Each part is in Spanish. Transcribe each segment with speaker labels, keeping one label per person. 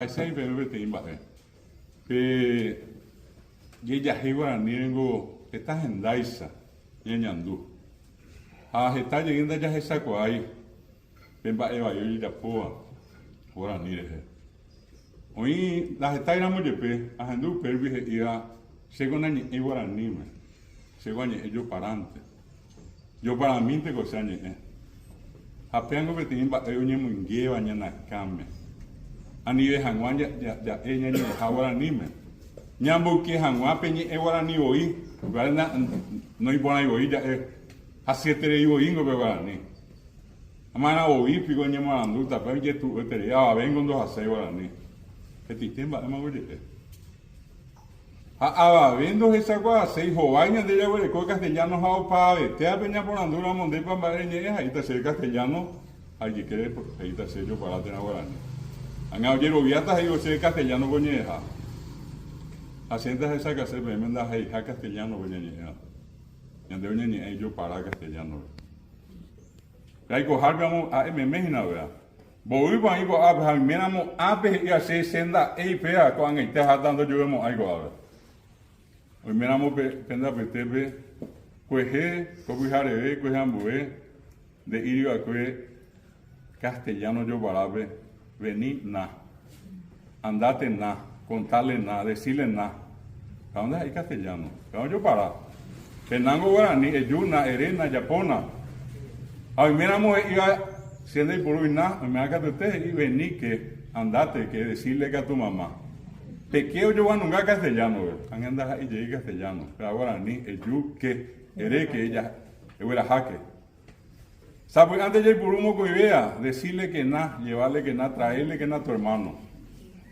Speaker 1: Ese pero te imbate. Pe ya hibara nirengo esta en Daisa y ñandu. Está llegando ya esa cuay. Pemba eva yo ya poa. Ora nire. Hoy las está iramos de pe, ajandu pervi ia según año igual nime. Según año yo parante. Yo para mí te cosa año. Apenas que tiene ba yo ñemo ingeva ñana kame. Ani de hangwan ya enya ni hawara nime. Nyambo que hangwa peñi ewara ni oi. Verdad no ibona oi ya hasietere ibo ingo begarani. Amana oi pigo ñemo andu ta pe que tu etere ya vengo ndo hasai warani. Que titemba ema goye. Vendo esa gua sei joaña de ya de co castellano hao pa te a peña por andura monde pa bareñe ahí ta ser castellano hay que querer ahí ta ser yo para tener guarani. Han oído viatas y ser castellano coñeja. Haciendas esa que se me manda ahí castellano coñeja. Y ande oñe ni yo para castellano. Hay cojar vamos a me imagina verdad. Voy para ahí a miramos a y así senda e pea con el te dando yo vemos algo ahora. Hoy miramos penda petepe cueje cobijare cuejambue de ir a cue castellano yo barabe vení na andate na contarle na decirle na ¿a dónde hay castellano? ¿Cómo yo para? Fernando Guarani Eyuna Erena Yapona hoy miramos iba siendo el puro na me haga de usted y vení que andate que decirle que a tu mamá te quiero yo a nunca castellano, han andado ahí llegué castellano, pero ahora ni el yu que eres que ella era jaque. ¿Sabes? Antes de por uno que vea, decirle que nada, llevarle que nada, traerle que nada a tu hermano.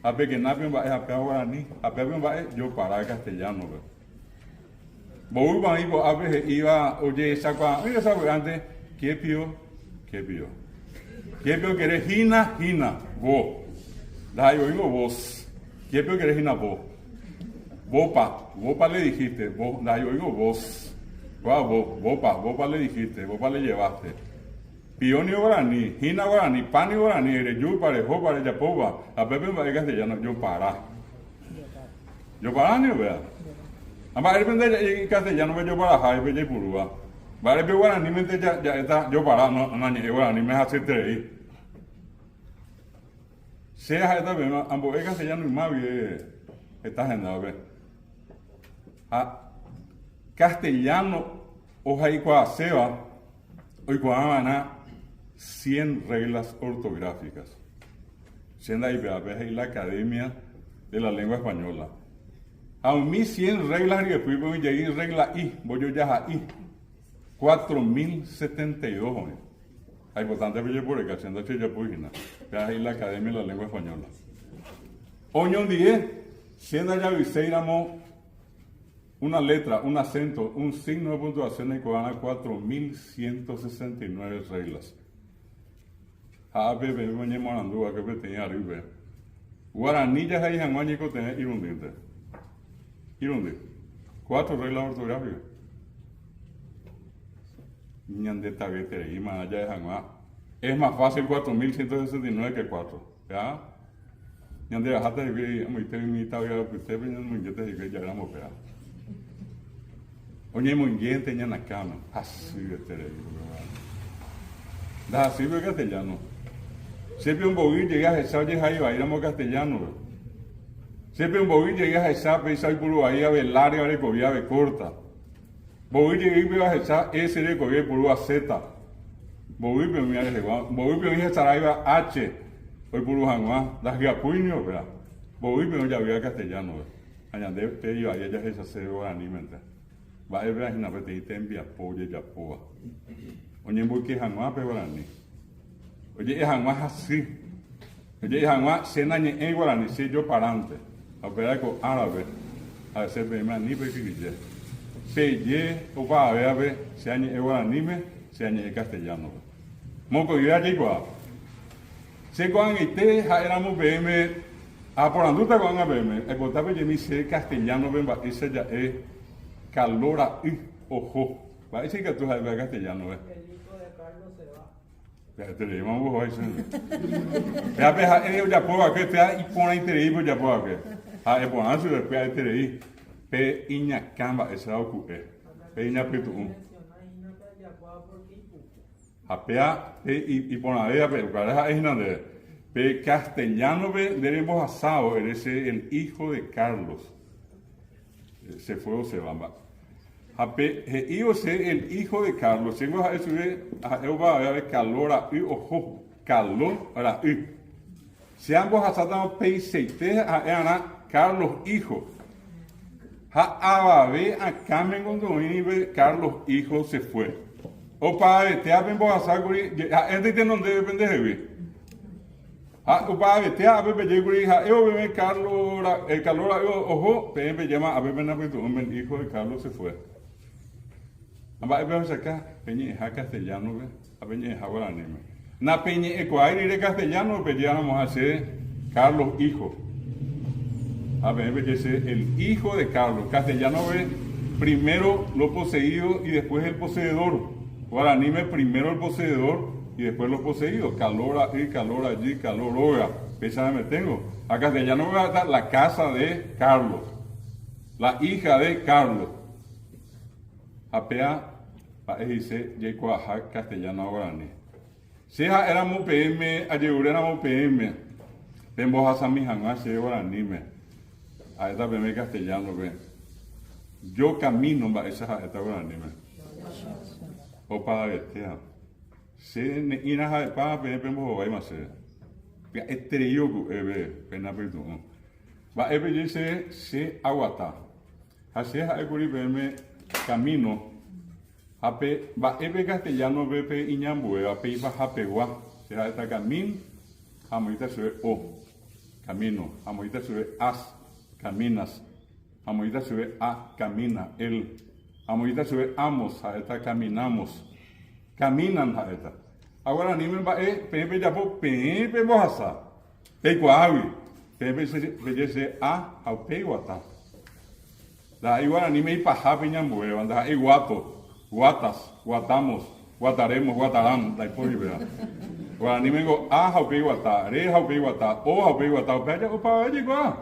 Speaker 1: A ver que nada me va a ahora ni, a ver me va yo para castellano. Voy a ir a ver iba, oye, esa cosa, mira, ¿sabes? Antes, ¿qué pío? ¿Qué pío? ¿Qué pío que eres hina, vos? Da yo digo vos. ¿Qué peor que eres una voz? Vopa le dijiste, vos, yo digo vos. Vopa le dijiste, vopa le llevaste. Pioni guarani, hina guarani, pani guarani, eres yo parejo para ella poba. A Pepe me castellano, yo para. Yo para ni vea. Ama el pende castellano me yo para jai pe purua. Vale pe guarani mente ya está yo para no ni guarani me hace tres. Sea esta vez, ambos es castellano y más bien esta agenda, ¿ves? Castellano, oja y seba, hoy cuando 100 reglas ortográficas. Siendo ahí, ves la Academia de la Lengua Española. A mí 100 reglas y después voy a llegar regla I, voy yo ya a I. 4072, ¿eh? Hay importante que por el haciendo que ya página. Ahí la Academia de la Lengua Española. Oñón 10, siendo ya viseíramos una letra, un acento, un signo de puntuación equivalente a 4169 reglas. A bebé me morandúa que tenía arriba. Guaranillas ahí en Guañico tener irundite. 4 reglas ortográficas. Ñandeta vetere y más allá de Hanma. Es más fácil 4169 que 4. ¿Ya? Ñandeta jata de que muy terminita ya que usted venía muy gente de que ya éramos operados. Oye muy gente ña na cama. Así vetere. Da así ve castellano. Siempre un boguín llega a esa oye ahí va a ir a castellano. Siempre un boguín llega a esa pesa y puro ahí a ver larga de cobia corta. Voy a ir a echar ese de coger por una Z. Voy a ir a echar H. Hoy por un hanguá. Las gapuños, ¿verdad? Voy a ir a castellano. Añade te iba a ella esa se va a animar. Va a ver a una vez te envía polla ya poa. Oye, voy que hanguá pero ni. Oye, es hanguá así. Oye, es hanguá se nañe en guarani si yo parante. A ver con árabe. A veces me ni pequeñe. Peye, o va a ver, se añe guaranime, se añe castellano. Moco y allí igual. Se cuan y te éramos BM, por anduta con a BM, el botable de mi se castellano, ven, ese ya es calora y ojo. Va a decir que tú sabes castellano, ¿ves?
Speaker 2: El hijo de Carlos se va.
Speaker 1: te leímos vos eso. Ya peja, ya puedo que te y pone interés pues ya puedo que. Ah, es bueno, eso después te leí. Pe iña camba esa ocurre. Pe iña pitu. Apea y ponadera, pero para es donde pe castellano debemos asado, eres el hijo de Carlos. Se fue o se va. Ape iba ser el hijo de Carlos. Tengo a eso eu va a ver calor a ojo calor para se ambos asatamos pe seite a Carlos hijo. Ha ababe a Carmen cuando Carlos hijo se fue. Opa, te ha venido a saguri, este tiene donde depende de mí. Opa, te ha venido a yo bebé Carlos, el calor, ojo, me llama a bebé el hijo de Carlos se fue. Amba vemos acá, peñe es castellano, a peñe es guaraní. Na peñe ecuairi de castellano, pues ya vamos a hacer Carlos hijo. A ver, el hijo de Carlos, castellano ve primero lo poseído y después el poseedor. Guaraní primero el poseedor y después los poseídos. Calor aquí, calor allí, calor oiga. Pesa me tengo. A castellano me va a dar la casa de Carlos. La hija de Carlos. Apea, dice, Yecoaja, castellano guaraní. Si éramos PM, ayer éramos PM. Tengo a Samijan, hace guaraní. A esta PM castellano, ve. Yo camino, va esa guaraní. O para vestir. Se ina ha para pembo vai mase. Ya estrello pena perdón. Va dice se aguata. Así es el peme camino. Ape va castellano bepe iñambue ape iba japegua. Será esta camino. Amoita se o camino. Amoita se as caminas. Amoita se a camina el. Amoita se ve amos a esta caminamos. Caminan a esta. Ahora ni me va pepe ya po pepe boasa. Pe guavi. Pepe se a peguata. La igual ni me paja peñambo, anda guato, guatas, guatamos, guataremos, guatarán, la por verdad. Ahora ni me go a peguata, re peguata, o peguata, peja o pa igual.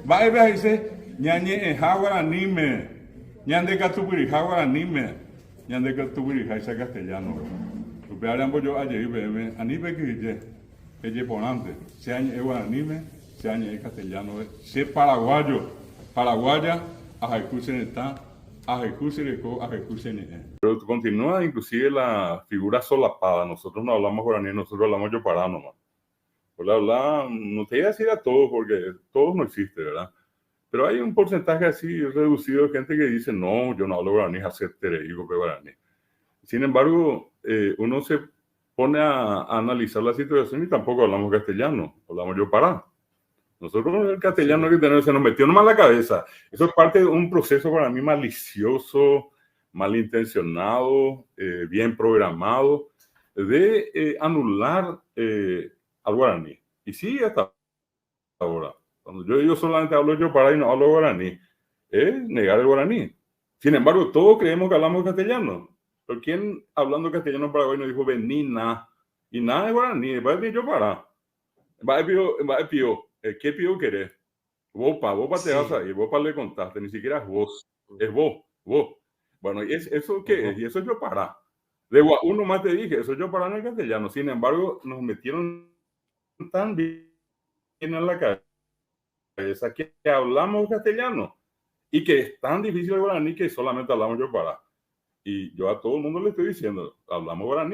Speaker 1: Va a dice ñañe en jagua ni me. Ñande catubiri, guaranime, ñande catubiri, jaisa castellano. Upearan yo ayer, bebé, anibe que ella ponante, se añe guaranime, se añe castellano, se paraguayo, paraguaya, a ejecución está, a ejecución a ejecución. Pero continúa inclusive la figura solapada, nosotros no hablamos guaraní, nosotros hablamos yo pará nomás. Hola, no te voy a decir a todos porque todos no existe, ¿verdad? Pero hay un porcentaje así reducido de gente que dice, no, yo no hablo guaraní, hacer tereigo que guaraní. Sin embargo, uno se pone a analizar la situación y tampoco hablamos castellano, hablamos yo pará. Nosotros el castellano que tenemos se nos metió nomás en la cabeza. Eso es parte de un proceso para mí malicioso, malintencionado, bien programado, de anular al guaraní. Y sí, hasta ahora. Cuando yo solamente hablo yo para y no hablo guaraní, es negar el guaraní. Sin embargo, todos creemos que hablamos castellano. Pero ¿quién hablando castellano paraguayo dijo venina? Y nada de guaraní, va a decir yo para. Va a pío, ¿qué pío querés? Vos te vas a ir, vos le contaste, ni siquiera es vos, es vos. Bueno, ¿y eso qué es? Y eso yo para. De uno más te dije, eso yo para no es castellano. Sin embargo, nos metieron tan bien en la cabeza que hablamos castellano y que es tan difícil el guaraní que solamente hablamos yo para. Y yo a todo el mundo le estoy diciendo, hablamos guaraní,